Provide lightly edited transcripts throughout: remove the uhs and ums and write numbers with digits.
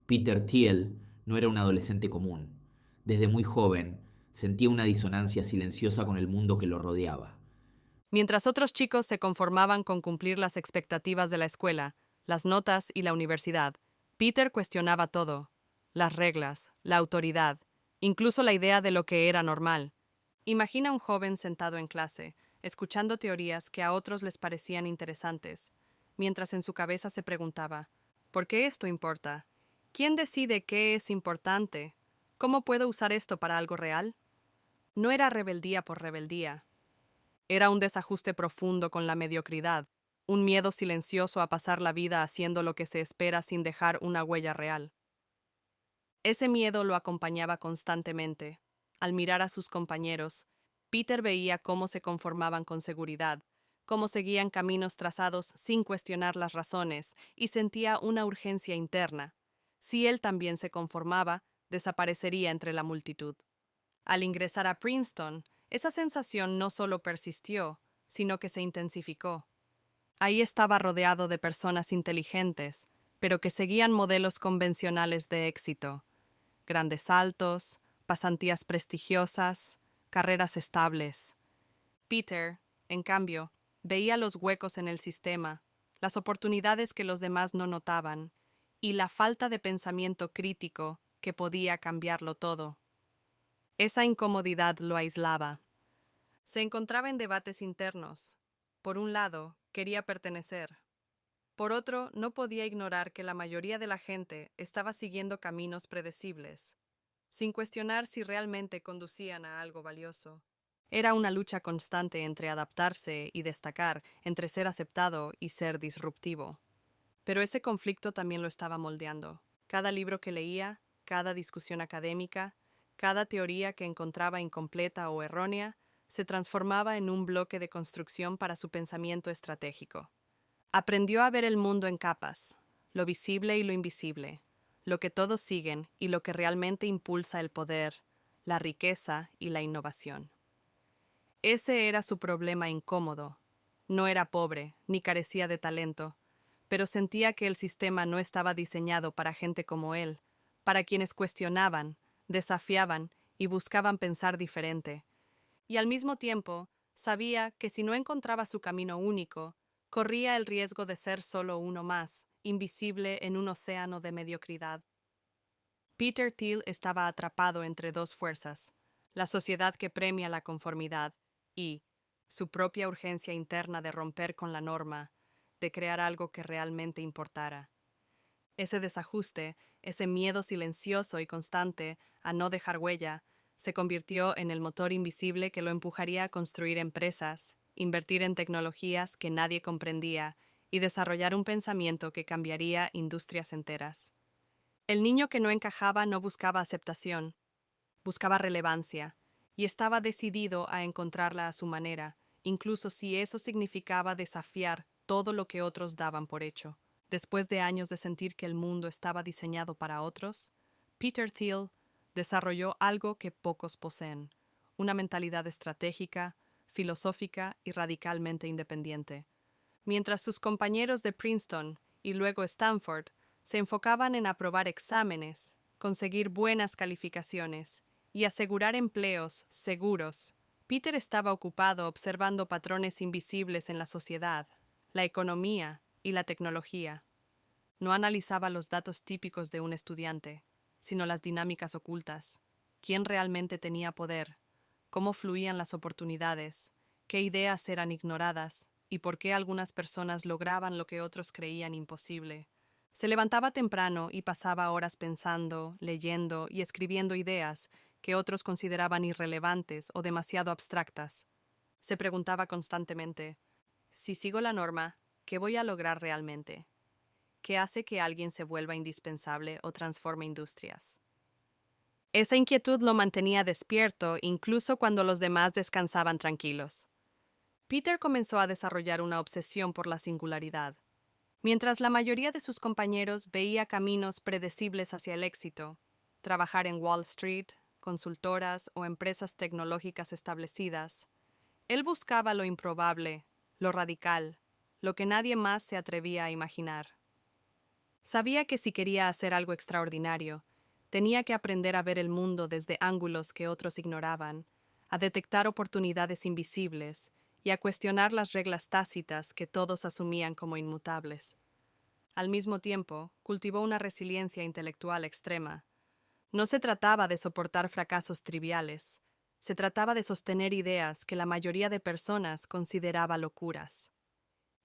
Peter Thiel no era un adolescente común. Desde muy joven sentía una disonancia silenciosa con el mundo que lo rodeaba. Mientras otros chicos se conformaban con cumplir las expectativas de la escuela, las notas y la universidad, Peter cuestionaba todo: las reglas, la autoridad, incluso la idea de lo que era normal. Imagina un joven sentado en clase, escuchando teorías que a otros les parecían interesantes, mientras en su cabeza se preguntaba: ¿por qué esto importa? ¿Quién decide qué es importante? ¿Cómo puedo usar esto para algo real? No era rebeldía por rebeldía. Era un desajuste profundo con la mediocridad, un miedo silencioso a pasar la vida haciendo lo que se espera sin dejar una huella real. Ese miedo lo acompañaba constantemente. Al mirar a sus compañeros, Peter veía cómo se conformaban con seguridad, cómo seguían caminos trazados sin cuestionar las razones, y sentía una urgencia interna. Si él también se conformaba, desaparecería entre la multitud. Al ingresar a Princeton, esa sensación no solo persistió, sino que se intensificó. Ahí estaba rodeado de personas inteligentes, pero que seguían modelos convencionales de éxito: grandes saltos, pasantías prestigiosas, carreras estables. Peter, en cambio, veía los huecos en el sistema, las oportunidades que los demás no notaban, y la falta de pensamiento crítico que podía cambiarlo todo. Esa incomodidad lo aislaba. Se encontraba en debates internos. Por un lado, quería pertenecer. Por otro, no podía ignorar que la mayoría de la gente estaba siguiendo caminos predecibles, sin cuestionar si realmente conducían a algo valioso. Era una lucha constante entre adaptarse y destacar, entre ser aceptado y ser disruptivo. Pero ese conflicto también lo estaba moldeando. Cada libro que leía, cada discusión académica, cada teoría que encontraba incompleta o errónea, se transformaba en un bloque de construcción para su pensamiento estratégico. Aprendió a ver el mundo en capas: lo visible y lo invisible, lo que todos siguen y lo que realmente impulsa el poder, la riqueza y la innovación. Ese era su problema incómodo. No era pobre, ni carecía de talento, pero sentía que el sistema no estaba diseñado para gente como él, para quienes cuestionaban, desafiaban y buscaban pensar diferente. Y al mismo tiempo, sabía que si no encontraba su camino único, corría el riesgo de ser solo uno más, invisible en un océano de mediocridad. Peter Thiel estaba atrapado entre dos fuerzas: la sociedad que premia la conformidad y su propia urgencia interna de romper con la norma, de crear algo que realmente importara. Ese desajuste, ese miedo silencioso y constante a no dejar huella, se convirtió en el motor invisible que lo empujaría a construir empresas, invertir en tecnologías que nadie comprendía y desarrollar un pensamiento que cambiaría industrias enteras. El niño que no encajaba no buscaba aceptación, buscaba relevancia, y estaba decidido a encontrarla a su manera, incluso si eso significaba desafiar todo lo que otros daban por hecho. Después de años de sentir que el mundo estaba diseñado para otros, Peter Thiel desarrolló algo que pocos poseen: una mentalidad estratégica, filosófica y radicalmente independiente. Mientras sus compañeros de Princeton y luego Stanford se enfocaban en aprobar exámenes, conseguir buenas calificaciones y asegurar empleos seguros, Peter estaba ocupado observando patrones invisibles en la sociedad, la economía y la tecnología. No analizaba los datos típicos de un estudiante, sino las dinámicas ocultas: quién realmente tenía poder, cómo fluían las oportunidades, qué ideas eran ignoradas y por qué algunas personas lograban lo que otros creían imposible. Se levantaba temprano y pasaba horas pensando, leyendo y escribiendo ideas que otros consideraban irrelevantes o demasiado abstractas. Se preguntaba constantemente: si sigo la norma, ¿qué voy a lograr realmente? ¿Qué hace que alguien se vuelva indispensable o transforme industrias? Esa inquietud lo mantenía despierto incluso cuando los demás descansaban tranquilos. Peter comenzó a desarrollar una obsesión por la singularidad. Mientras la mayoría de sus compañeros veía caminos predecibles hacia el éxito: trabajar en Wall Street, consultoras o empresas tecnológicas establecidas, él buscaba lo improbable, lo radical, lo que nadie más se atrevía a imaginar. Sabía que si quería hacer algo extraordinario, tenía que aprender a ver el mundo desde ángulos que otros ignoraban, a detectar oportunidades invisibles y a cuestionar las reglas tácitas que todos asumían como inmutables. Al mismo tiempo, cultivó una resiliencia intelectual extrema. No se trataba de soportar fracasos triviales, se trataba de sostener ideas que la mayoría de personas consideraba locuras.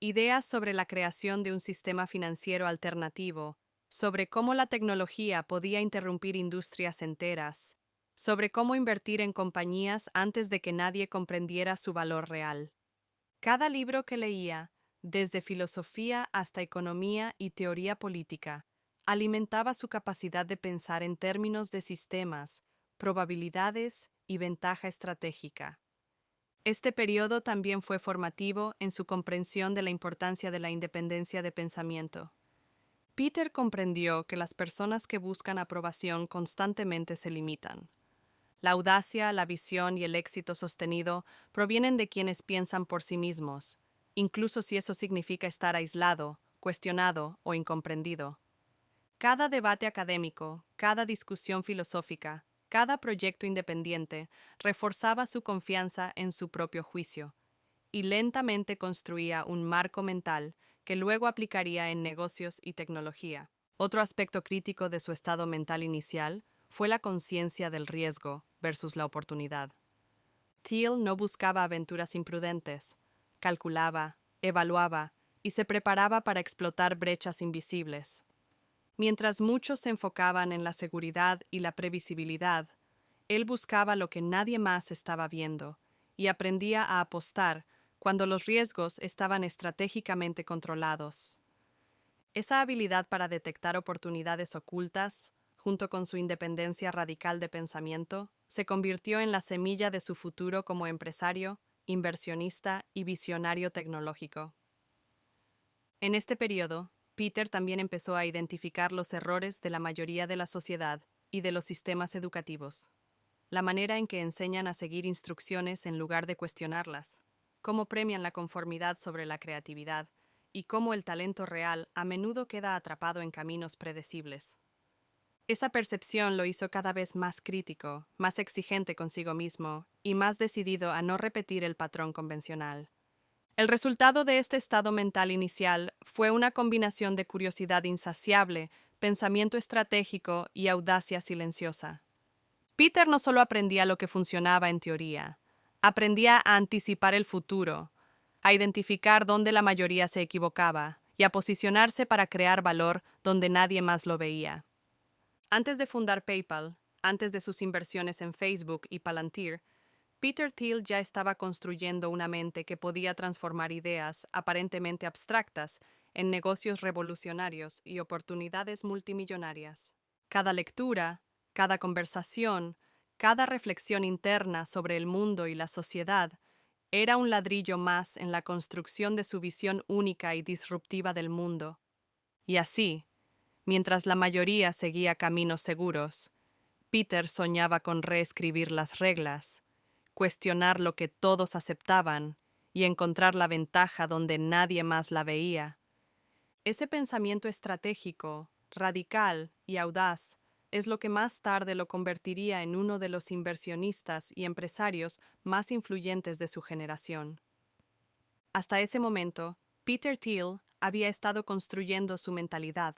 Ideas sobre la creación de un sistema financiero alternativo, sobre cómo la tecnología podía interrumpir industrias enteras, sobre cómo invertir en compañías antes de que nadie comprendiera su valor real. Cada libro que leía, desde filosofía hasta economía y teoría política, alimentaba su capacidad de pensar en términos de sistemas, probabilidades y ventaja estratégica. Este periodo también fue formativo en su comprensión de la importancia de la independencia de pensamiento. Peter comprendió que las personas que buscan aprobación constantemente se limitan. La audacia, la visión y el éxito sostenido provienen de quienes piensan por sí mismos, incluso si eso significa estar aislado, cuestionado o incomprendido. Cada debate académico, cada discusión filosófica, cada proyecto independiente reforzaba su confianza en su propio juicio y lentamente construía un marco mental que luego aplicaría en negocios y tecnología. Otro aspecto crítico de su estado mental inicial fue la conciencia del riesgo versus la oportunidad. Thiel no buscaba aventuras imprudentes, calculaba, evaluaba y se preparaba para explotar brechas invisibles. Mientras muchos se enfocaban en la seguridad y la previsibilidad, él buscaba lo que nadie más estaba viendo y aprendía a apostar cuando los riesgos estaban estratégicamente controlados. Esa habilidad para detectar oportunidades ocultas, junto con su independencia radical de pensamiento, se convirtió en la semilla de su futuro como empresario, inversionista y visionario tecnológico. En este periodo, Peter también empezó a identificar los errores de la mayoría de la sociedad y de los sistemas educativos. La manera en que enseñan a seguir instrucciones en lugar de cuestionarlas, cómo premian la conformidad sobre la creatividad y cómo el talento real a menudo queda atrapado en caminos predecibles. Esa percepción lo hizo cada vez más crítico, más exigente consigo mismo y más decidido a no repetir el patrón convencional. El resultado de este estado mental inicial fue una combinación de curiosidad insaciable, pensamiento estratégico y audacia silenciosa. Peter no solo aprendía lo que funcionaba en teoría, aprendía a anticipar el futuro, a identificar dónde la mayoría se equivocaba y a posicionarse para crear valor donde nadie más lo veía. Antes de fundar PayPal, antes de sus inversiones en Facebook y Palantir, Peter Thiel ya estaba construyendo una mente que podía transformar ideas aparentemente abstractas en negocios revolucionarios y oportunidades multimillonarias. Cada lectura, cada conversación, cada reflexión interna sobre el mundo y la sociedad era un ladrillo más en la construcción de su visión única y disruptiva del mundo. Y así, mientras la mayoría seguía caminos seguros, Peter soñaba con reescribir las reglas, cuestionar lo que todos aceptaban y encontrar la ventaja donde nadie más la veía. Ese pensamiento estratégico, radical y audaz es lo que más tarde lo convertiría en uno de los inversionistas y empresarios más influyentes de su generación. Hasta ese momento, Peter Thiel había estado construyendo su mentalidad,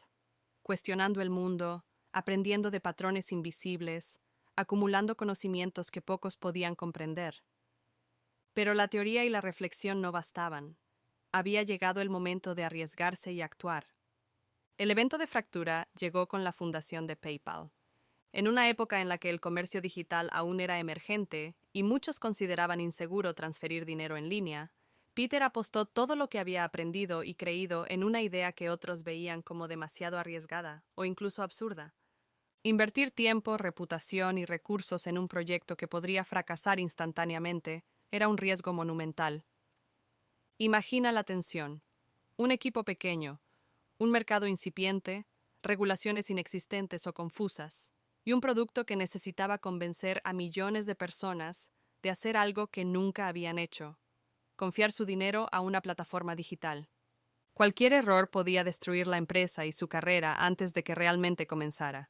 cuestionando el mundo, aprendiendo de patrones invisibles, acumulando conocimientos que pocos podían comprender. Pero la teoría y la reflexión no bastaban. Había llegado el momento de arriesgarse y actuar. El evento de fractura llegó con la fundación de PayPal. En una época en la que el comercio digital aún era emergente y muchos consideraban inseguro transferir dinero en línea, Peter apostó todo lo que había aprendido y creído en una idea que otros veían como demasiado arriesgada o incluso absurda. Invertir tiempo, reputación y recursos en un proyecto que podría fracasar instantáneamente era un riesgo monumental. Imagina la tensión. Un equipo pequeño, un mercado incipiente, regulaciones inexistentes o confusas, y un producto que necesitaba convencer a millones de personas de hacer algo que nunca habían hecho: confiar su dinero a una plataforma digital. Cualquier error podía destruir la empresa y su carrera antes de que realmente comenzara.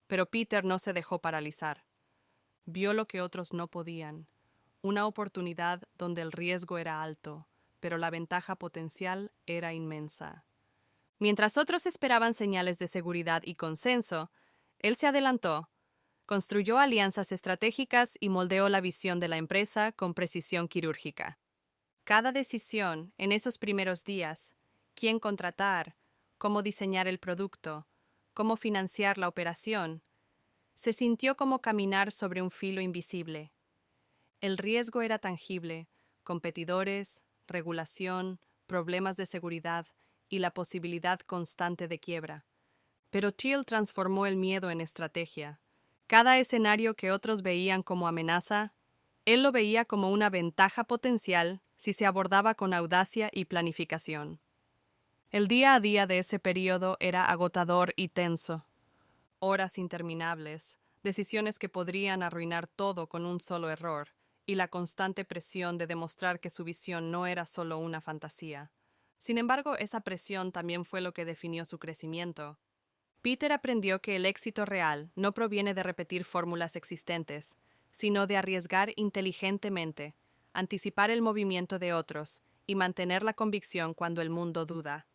Pero Peter no se dejó paralizar. Vio lo que otros no podían, una oportunidad donde el riesgo era alto, pero la ventaja potencial era inmensa. Mientras otros esperaban señales de seguridad y consenso, él se adelantó, construyó alianzas estratégicas y moldeó la visión de la empresa con precisión quirúrgica. Cada decisión en esos primeros días, quién contratar, cómo diseñar el producto, cómo financiar la operación, se sintió como caminar sobre un filo invisible. El riesgo era tangible: competidores, regulación, problemas de seguridad y la posibilidad constante de quiebra. Pero Thiel transformó el miedo en estrategia. Cada escenario que otros veían como amenaza, él lo veía como una ventaja potencial si se abordaba con audacia y planificación. El día a día de ese periodo era agotador y tenso. Horas interminables, decisiones que podrían arruinar todo con un solo error, y la constante presión de demostrar que su visión no era solo una fantasía. Sin embargo, esa presión también fue lo que definió su crecimiento. Peter aprendió que el éxito real no proviene de repetir fórmulas existentes, sino de arriesgar inteligentemente, anticipar el movimiento de otros y mantener la convicción cuando el mundo duda.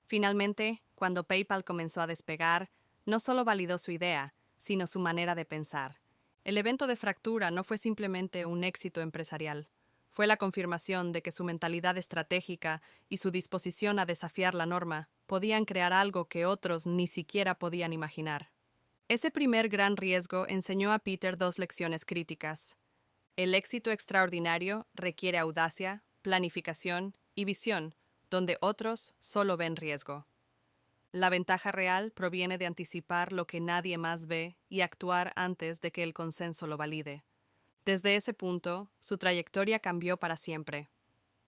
Finalmente, cuando PayPal comenzó a despegar, no solo validó su idea, sino su manera de pensar. El evento de fractura no fue simplemente un éxito empresarial. Fue la confirmación de que su mentalidad estratégica y su disposición a desafiar la norma podían crear algo que otros ni siquiera podían imaginar. Ese primer gran riesgo enseñó a Peter dos lecciones críticas. El éxito extraordinario requiere audacia, planificación y visión, donde otros solo ven riesgo. La ventaja real proviene de anticipar lo que nadie más ve y actuar antes de que el consenso lo valide. Desde ese punto, su trayectoria cambió para siempre.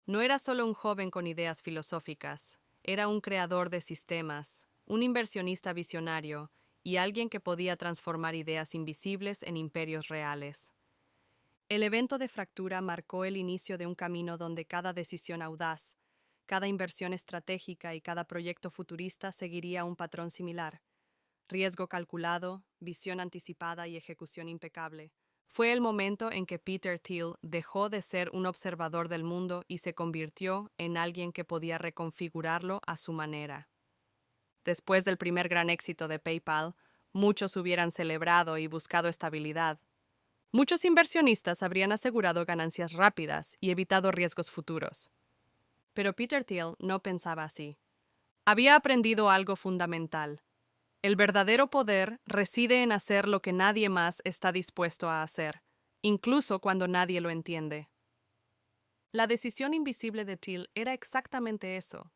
No era solo un joven con ideas filosóficas, era un creador de sistemas, un inversionista visionario y alguien que podía transformar ideas invisibles en imperios reales. El evento de fractura marcó el inicio de un camino donde cada decisión audaz, cada inversión estratégica y cada proyecto futurista seguiría un patrón similar: riesgo calculado, visión anticipada y ejecución impecable. Fue el momento en que Peter Thiel dejó de ser un observador del mundo y se convirtió en alguien que podía reconfigurarlo a su manera. Después del primer gran éxito de PayPal, muchos hubieran celebrado y buscado estabilidad. Muchos inversionistas habrían asegurado ganancias rápidas y evitado riesgos futuros. Pero Peter Thiel no pensaba así. Había aprendido algo fundamental. El verdadero poder reside en hacer lo que nadie más está dispuesto a hacer, incluso cuando nadie lo entiende. La decisión invisible de Thiel era exactamente eso: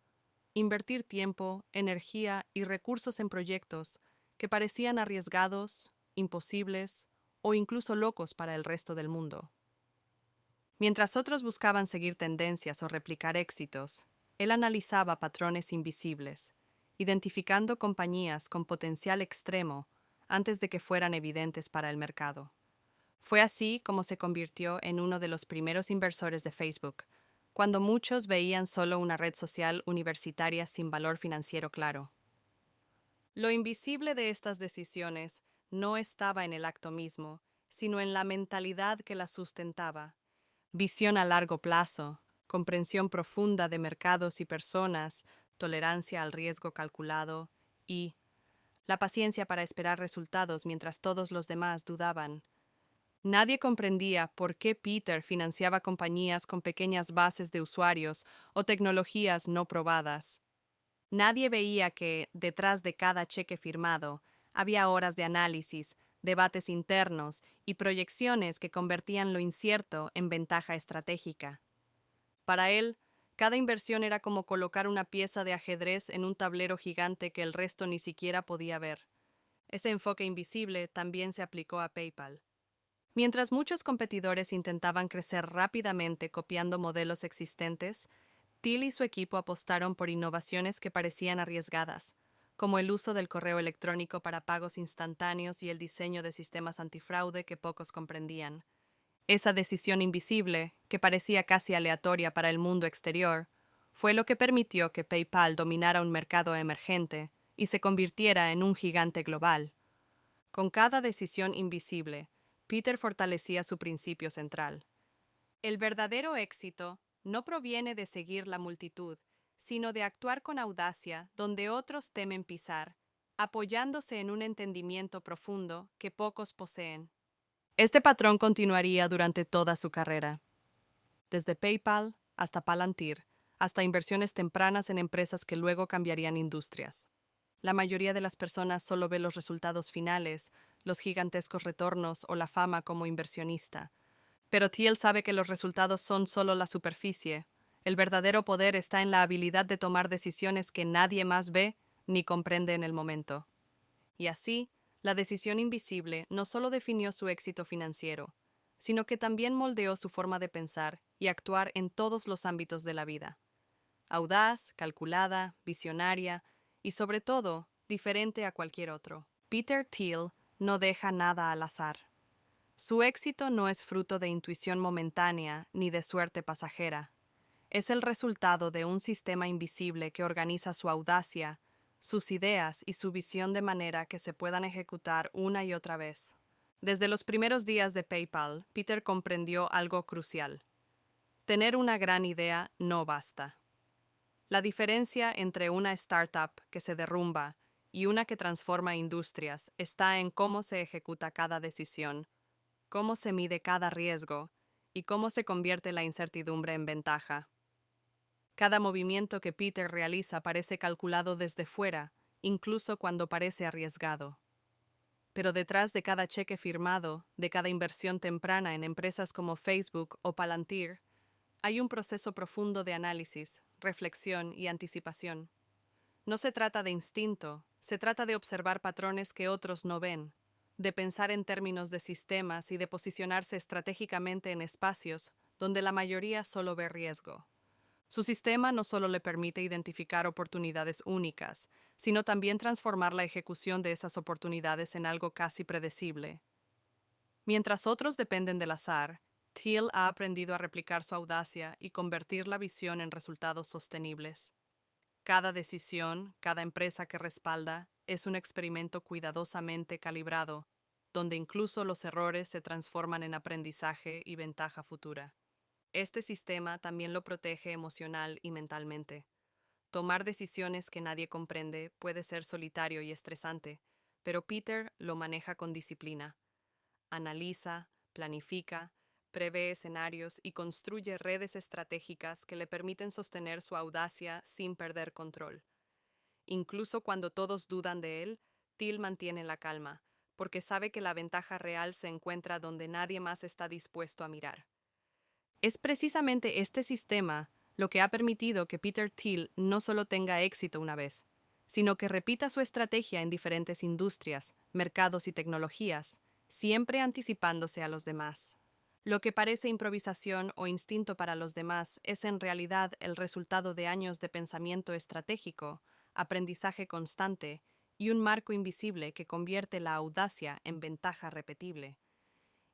invertir tiempo, energía y recursos en proyectos que parecían arriesgados, imposibles o incluso locos para el resto del mundo. Mientras otros buscaban seguir tendencias o replicar éxitos, él analizaba patrones invisibles, identificando compañías con potencial extremo antes de que fueran evidentes para el mercado. Fue así como se convirtió en uno de los primeros inversores de Facebook, cuando muchos veían solo una red social universitaria sin valor financiero claro. Lo invisible de estas decisiones no estaba en el acto mismo, sino en la mentalidad que las sustentaba: visión a largo plazo, comprensión profunda de mercados y personas, tolerancia al riesgo calculado y la paciencia para esperar resultados mientras todos los demás dudaban. Nadie comprendía por qué Peter financiaba compañías con pequeñas bases de usuarios o tecnologías no probadas. Nadie veía que, detrás de cada cheque firmado, había horas de análisis, debates internos y proyecciones que convertían lo incierto en ventaja estratégica. Para él, cada inversión era como colocar una pieza de ajedrez en un tablero gigante que el resto ni siquiera podía ver. Ese enfoque invisible también se aplicó a PayPal. Mientras muchos competidores intentaban crecer rápidamente copiando modelos existentes, Thiel y su equipo apostaron por innovaciones que parecían arriesgadas, como el uso del correo electrónico para pagos instantáneos y el diseño de sistemas antifraude que pocos comprendían. Esa decisión invisible, que parecía casi aleatoria para el mundo exterior, fue lo que permitió que PayPal dominara un mercado emergente y se convirtiera en un gigante global. Con cada decisión invisible, Peter fortalecía su principio central. El verdadero éxito no proviene de seguir la multitud, sino de actuar con audacia donde otros temen pisar, apoyándose en un entendimiento profundo que pocos poseen. Este patrón continuaría durante toda su carrera, desde PayPal hasta Palantir, hasta inversiones tempranas en empresas que luego cambiarían industrias. La mayoría de las personas solo ve los resultados finales, los gigantescos retornos o la fama como inversionista. Pero Thiel sabe que los resultados son solo la superficie. El verdadero poder está en la habilidad de tomar decisiones que nadie más ve ni comprende en el momento. Y así, la decisión invisible no solo definió su éxito financiero, sino que también moldeó su forma de pensar y actuar en todos los ámbitos de la vida. Audaz, calculada, visionaria y, sobre todo, diferente a cualquier otro. Peter Thiel no deja nada al azar. Su éxito no es fruto de intuición momentánea ni de suerte pasajera. Es el resultado de un sistema invisible que organiza su audacia, sus ideas y su visión de manera que se puedan ejecutar una y otra vez. Desde los primeros días de PayPal, Peter comprendió algo crucial. Tener una gran idea no basta. La diferencia entre una startup que se derrumba y una que transforma industrias está en cómo se ejecuta cada decisión, cómo se mide cada riesgo y cómo se convierte la incertidumbre en ventaja. Cada movimiento que Peter realiza parece calculado desde fuera, incluso cuando parece arriesgado. Pero detrás de cada cheque firmado, de cada inversión temprana en empresas como Facebook o Palantir, hay un proceso profundo de análisis, reflexión y anticipación. No se trata de instinto, se trata de observar patrones que otros no ven, de pensar en términos de sistemas y de posicionarse estratégicamente en espacios donde la mayoría solo ve riesgo. Su sistema no solo le permite identificar oportunidades únicas, sino también transformar la ejecución de esas oportunidades en algo casi predecible. Mientras otros dependen del azar, Thiel ha aprendido a replicar su audacia y convertir la visión en resultados sostenibles. Cada decisión, cada empresa que respalda, es un experimento cuidadosamente calibrado, donde incluso los errores se transforman en aprendizaje y ventaja futura. Este sistema también lo protege emocional y mentalmente. Tomar decisiones que nadie comprende puede ser solitario y estresante, pero Peter lo maneja con disciplina. Analiza, planifica, prevé escenarios y construye redes estratégicas que le permiten sostener su audacia sin perder control. Incluso cuando todos dudan de él, Thiel mantiene la calma, porque sabe que la ventaja real se encuentra donde nadie más está dispuesto a mirar. Es precisamente este sistema lo que ha permitido que Peter Thiel no solo tenga éxito una vez, sino que repita su estrategia en diferentes industrias, mercados y tecnologías, siempre anticipándose a los demás. Lo que parece improvisación o instinto para los demás es en realidad el resultado de años de pensamiento estratégico, aprendizaje constante y un marco invisible que convierte la audacia en ventaja repetible.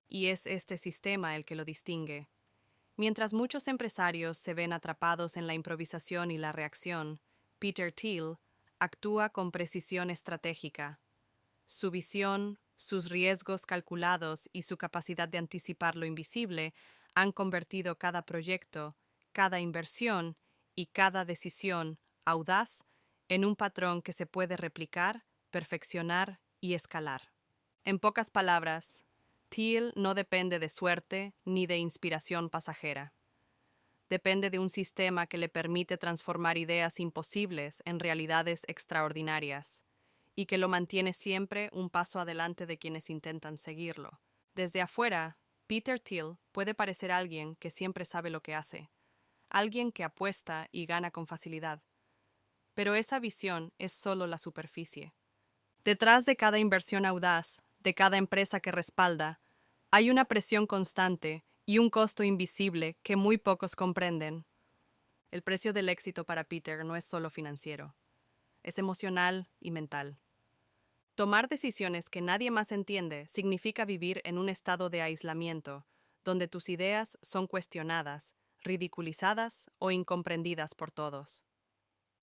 Y es este sistema el que lo distingue. Mientras muchos empresarios se ven atrapados en la improvisación y la reacción, Peter Thiel actúa con precisión estratégica. Su visión, sus riesgos calculados y su capacidad de anticipar lo invisible han convertido cada proyecto, cada inversión y cada decisión audaz en un patrón que se puede replicar, perfeccionar y escalar. En pocas palabras, Thiel no depende de suerte ni de inspiración pasajera. Depende de un sistema que le permite transformar ideas imposibles en realidades extraordinarias y que lo mantiene siempre un paso adelante de quienes intentan seguirlo. Desde afuera, Peter Thiel puede parecer alguien que siempre sabe lo que hace, alguien que apuesta y gana con facilidad. Pero esa visión es solo la superficie. Detrás de cada inversión audaz, de cada empresa que respalda, hay una presión constante y un costo invisible que muy pocos comprenden. El precio del éxito para Peter no es solo financiero, es emocional y mental. Tomar decisiones que nadie más entiende significa vivir en un estado de aislamiento, donde tus ideas son cuestionadas, ridiculizadas o incomprendidas por todos.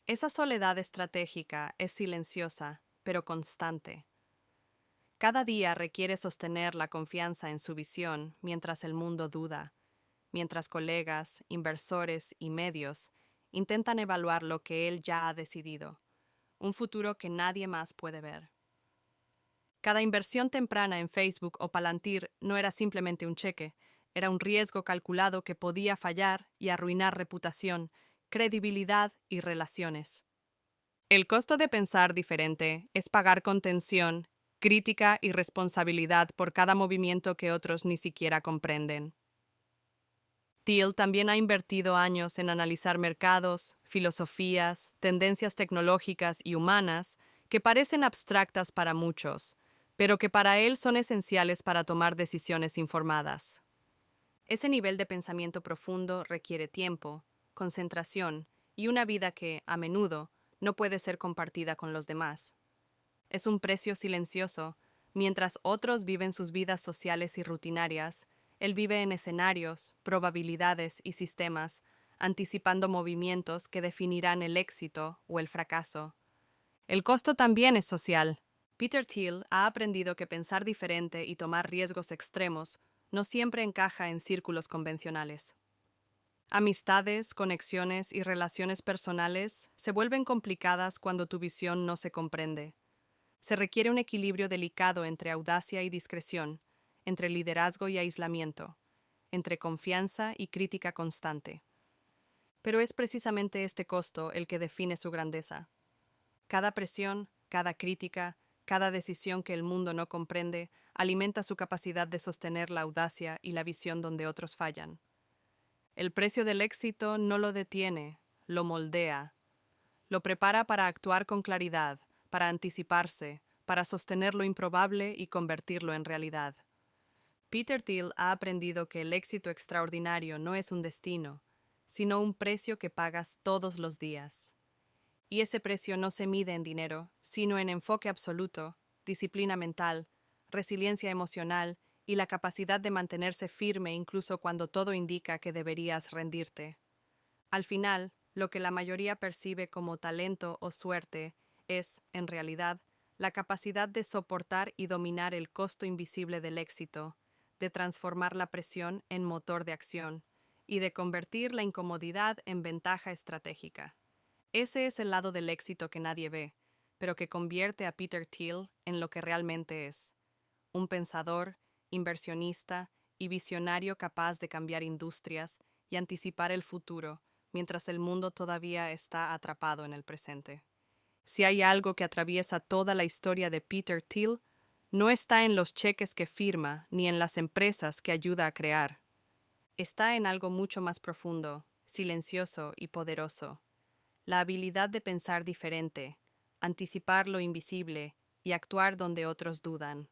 Esa soledad estratégica es silenciosa, pero constante. Cada día requiere sostener la confianza en su visión mientras el mundo duda, mientras colegas, inversores y medios intentan evaluar lo que él ya ha decidido, un futuro que nadie más puede ver. Cada inversión temprana en Facebook o Palantir no era simplemente un cheque, era un riesgo calculado que podía fallar y arruinar reputación, credibilidad y relaciones. El costo de pensar diferente es pagar con tensión, crítica y responsabilidad por cada movimiento que otros ni siquiera comprenden. Thiel también ha invertido años en analizar mercados, filosofías, tendencias tecnológicas y humanas que parecen abstractas para muchos, pero que para él son esenciales para tomar decisiones informadas. Ese nivel de pensamiento profundo requiere tiempo, concentración y una vida que, a menudo, no puede ser compartida con los demás. Es un precio silencioso. Mientras otros viven sus vidas sociales y rutinarias, él vive en escenarios, probabilidades y sistemas, anticipando movimientos que definirán el éxito o el fracaso. El costo también es social. Peter Thiel ha aprendido que pensar diferente y tomar riesgos extremos no siempre encaja en círculos convencionales. Amistades, conexiones y relaciones personales se vuelven complicadas cuando tu visión no se comprende. Se requiere un equilibrio delicado entre audacia y discreción, entre liderazgo y aislamiento, entre confianza y crítica constante. Pero es precisamente este costo el que define su grandeza. Cada presión, cada crítica, cada decisión que el mundo no comprende alimenta su capacidad de sostener la audacia y la visión donde otros fallan. El precio del éxito no lo detiene, lo moldea. Lo prepara para actuar con claridad, para anticiparse, para sostener lo improbable y convertirlo en realidad. Peter Thiel ha aprendido que el éxito extraordinario no es un destino, sino un precio que pagas todos los días. Y ese precio no se mide en dinero, sino en enfoque absoluto, disciplina mental, resiliencia emocional y la capacidad de mantenerse firme incluso cuando todo indica que deberías rendirte. Al final, lo que la mayoría percibe como talento o suerte es, en realidad, la capacidad de soportar y dominar el costo invisible del éxito, de transformar la presión en motor de acción y de convertir la incomodidad en ventaja estratégica. Ese es el lado del éxito que nadie ve, pero que convierte a Peter Thiel en lo que realmente es: un pensador, inversionista y visionario capaz de cambiar industrias y anticipar el futuro, mientras el mundo todavía está atrapado en el presente. Si hay algo que atraviesa toda la historia de Peter Thiel, no está en los cheques que firma ni en las empresas que ayuda a crear. Está en algo mucho más profundo, silencioso y poderoso: la habilidad de pensar diferente, anticipar lo invisible y actuar donde otros dudan.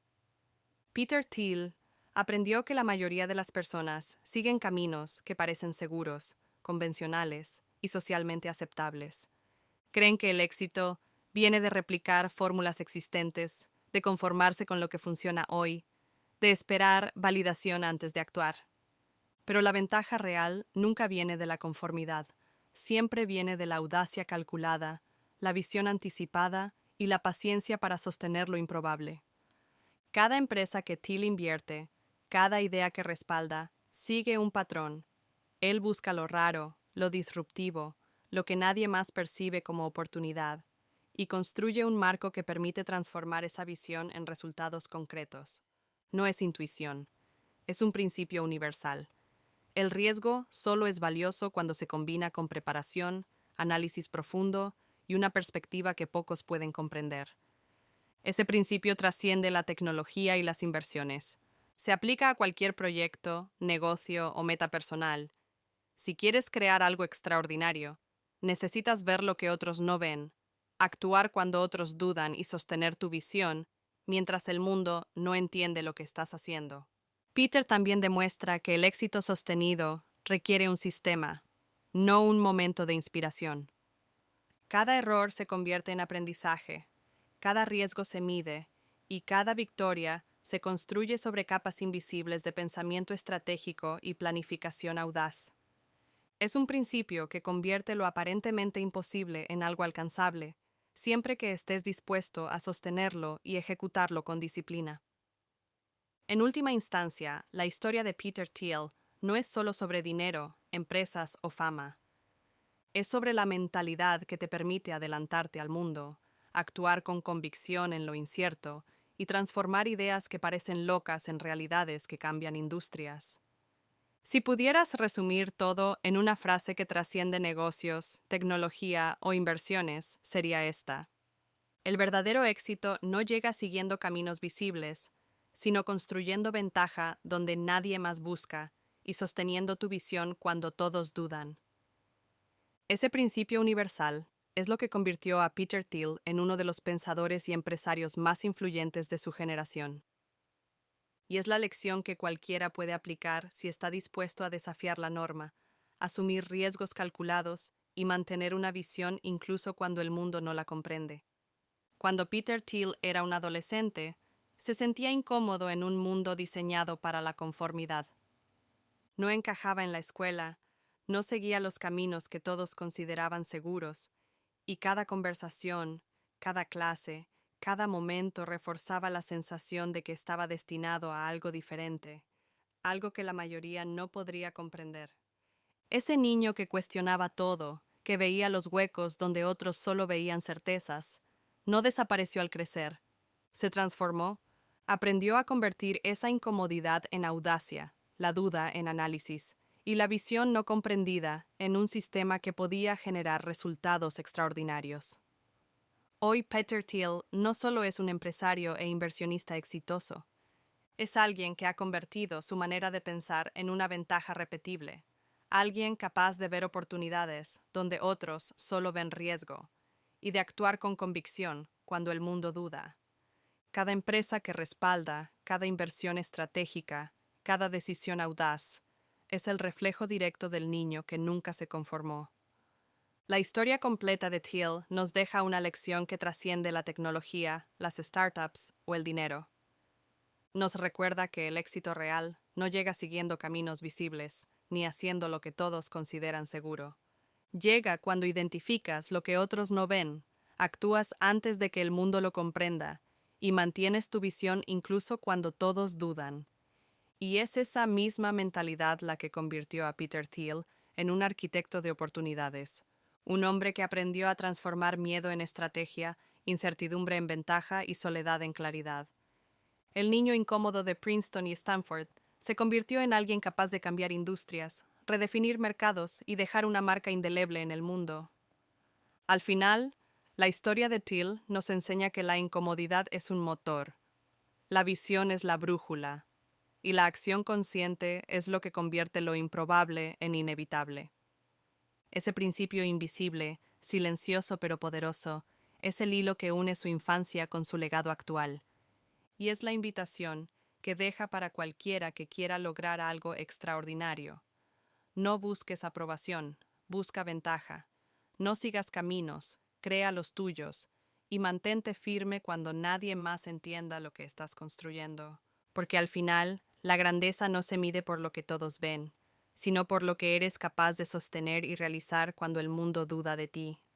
Peter Thiel aprendió que la mayoría de las personas siguen caminos que parecen seguros, convencionales y socialmente aceptables. Creen que el éxito viene de replicar fórmulas existentes, de conformarse con lo que funciona hoy, de esperar validación antes de actuar. Pero la ventaja real nunca viene de la conformidad, siempre viene de la audacia calculada, la visión anticipada y la paciencia para sostener lo improbable. Cada empresa que Thiel invierte, cada idea que respalda, sigue un patrón. Él busca lo raro, lo disruptivo, lo que nadie más percibe como oportunidad, y construye un marco que permite transformar esa visión en resultados concretos. No es intuición, es un principio universal. El riesgo solo es valioso cuando se combina con preparación, análisis profundo y una perspectiva que pocos pueden comprender. Ese principio trasciende la tecnología y las inversiones. Se aplica a cualquier proyecto, negocio o meta personal. Si quieres crear algo extraordinario, necesitas ver lo que otros no ven, actuar cuando otros dudan y sostener tu visión, mientras el mundo no entiende lo que estás haciendo. Peter también demuestra que el éxito sostenido requiere un sistema, no un momento de inspiración. Cada error se convierte en aprendizaje, cada riesgo se mide y cada victoria se construye sobre capas invisibles de pensamiento estratégico y planificación audaz. Es un principio que convierte lo aparentemente imposible en algo alcanzable, siempre que estés dispuesto a sostenerlo y ejecutarlo con disciplina. En última instancia, la historia de Peter Thiel no es solo sobre dinero, empresas o fama. Es sobre la mentalidad que te permite adelantarte al mundo, actuar con convicción en lo incierto y transformar ideas que parecen locas en realidades que cambian industrias. Si pudieras resumir todo en una frase que trasciende negocios, tecnología o inversiones, sería esta. El verdadero éxito no llega siguiendo caminos visibles, sino construyendo ventaja donde nadie más busca y sosteniendo tu visión cuando todos dudan. Ese principio universal es lo que convirtió a Peter Thiel en uno de los pensadores y empresarios más influyentes de su generación. Y es la lección que cualquiera puede aplicar si está dispuesto a desafiar la norma, asumir riesgos calculados y mantener una visión incluso cuando el mundo no la comprende. Cuando Peter Thiel era un adolescente, se sentía incómodo en un mundo diseñado para la conformidad. No encajaba en la escuela, no seguía los caminos que todos consideraban seguros, y cada conversación, cada clase, cada momento reforzaba la sensación de que estaba destinado a algo diferente, algo que la mayoría no podría comprender. Ese niño que cuestionaba todo, que veía los huecos donde otros solo veían certezas, no desapareció al crecer. Se transformó, aprendió a convertir esa incomodidad en audacia, la duda en análisis, y la visión no comprendida en un sistema que podía generar resultados extraordinarios. Hoy Peter Thiel no solo es un empresario e inversionista exitoso, es alguien que ha convertido su manera de pensar en una ventaja repetible, alguien capaz de ver oportunidades donde otros solo ven riesgo, y de actuar con convicción cuando el mundo duda. Cada empresa que respalda, cada inversión estratégica, cada decisión audaz, es el reflejo directo del niño que nunca se conformó. La historia completa de Thiel nos deja una lección que trasciende la tecnología, las startups o el dinero. Nos recuerda que el éxito real no llega siguiendo caminos visibles, ni haciendo lo que todos consideran seguro. Llega cuando identificas lo que otros no ven, actúas antes de que el mundo lo comprenda, y mantienes tu visión incluso cuando todos dudan. Y es esa misma mentalidad la que convirtió a Peter Thiel en un arquitecto de oportunidades, un hombre que aprendió a transformar miedo en estrategia, incertidumbre en ventaja y soledad en claridad. El niño incómodo de Princeton y Stanford se convirtió en alguien capaz de cambiar industrias, redefinir mercados y dejar una marca indeleble en el mundo. Al final, la historia de Thiel nos enseña que la incomodidad es un motor, la visión es la brújula, y la acción consciente es lo que convierte lo improbable en inevitable. Ese principio invisible, silencioso pero poderoso, es el hilo que une su infancia con su legado actual, y es la invitación que deja para cualquiera que quiera lograr algo extraordinario. No busques aprobación, busca ventaja. No sigas caminos, crea los tuyos, y mantente firme cuando nadie más entienda lo que estás construyendo. Porque al final, la grandeza no se mide por lo que todos ven, sino por lo que eres capaz de sostener y realizar cuando el mundo duda de ti.